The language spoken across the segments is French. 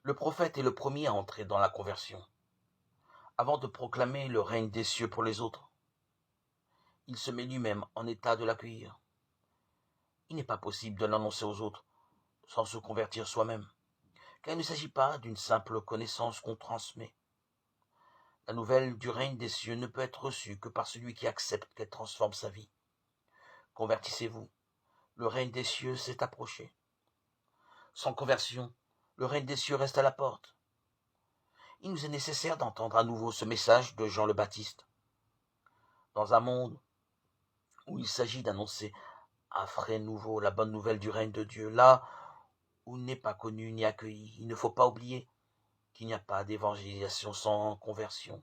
Le prophète est le premier à entrer dans la conversion, avant de proclamer le règne des cieux pour les autres. Il se met lui-même en état de l'accueillir. Il n'est pas possible de l'annoncer aux autres sans se convertir soi-même, car il ne s'agit pas d'une simple connaissance qu'on transmet. La nouvelle du règne des cieux ne peut être reçue que par celui qui accepte qu'elle transforme sa vie. Convertissez-vous, le règne des cieux s'est approché. Sans conversion, le règne des cieux reste à la porte. Il nous est nécessaire d'entendre à nouveau ce message de Jean le Baptiste. Dans un monde où il s'agit d'annoncer à frais nouveau la bonne nouvelle du règne de Dieu, là où il n'est pas connu ni accueilli, il ne faut pas oublier qu'il n'y a pas d'évangélisation sans conversion,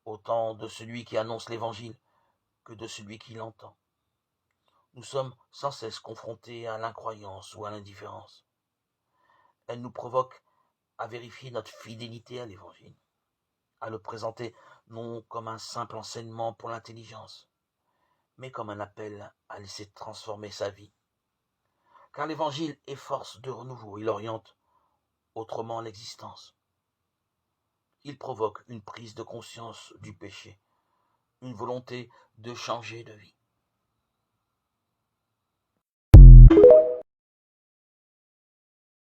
autant de celui qui annonce l'évangile que de celui qui l'entend. Nous sommes sans cesse confrontés à l'incroyance ou à l'indifférence. Elle nous provoque à vérifier notre fidélité à l'évangile, à le présenter non comme un simple enseignement pour l'intelligence, mais comme un appel à laisser transformer sa vie. Car l'évangile est force de renouveau, il oriente autrement l'existence. Il provoque une prise de conscience du péché, une volonté de changer de vie.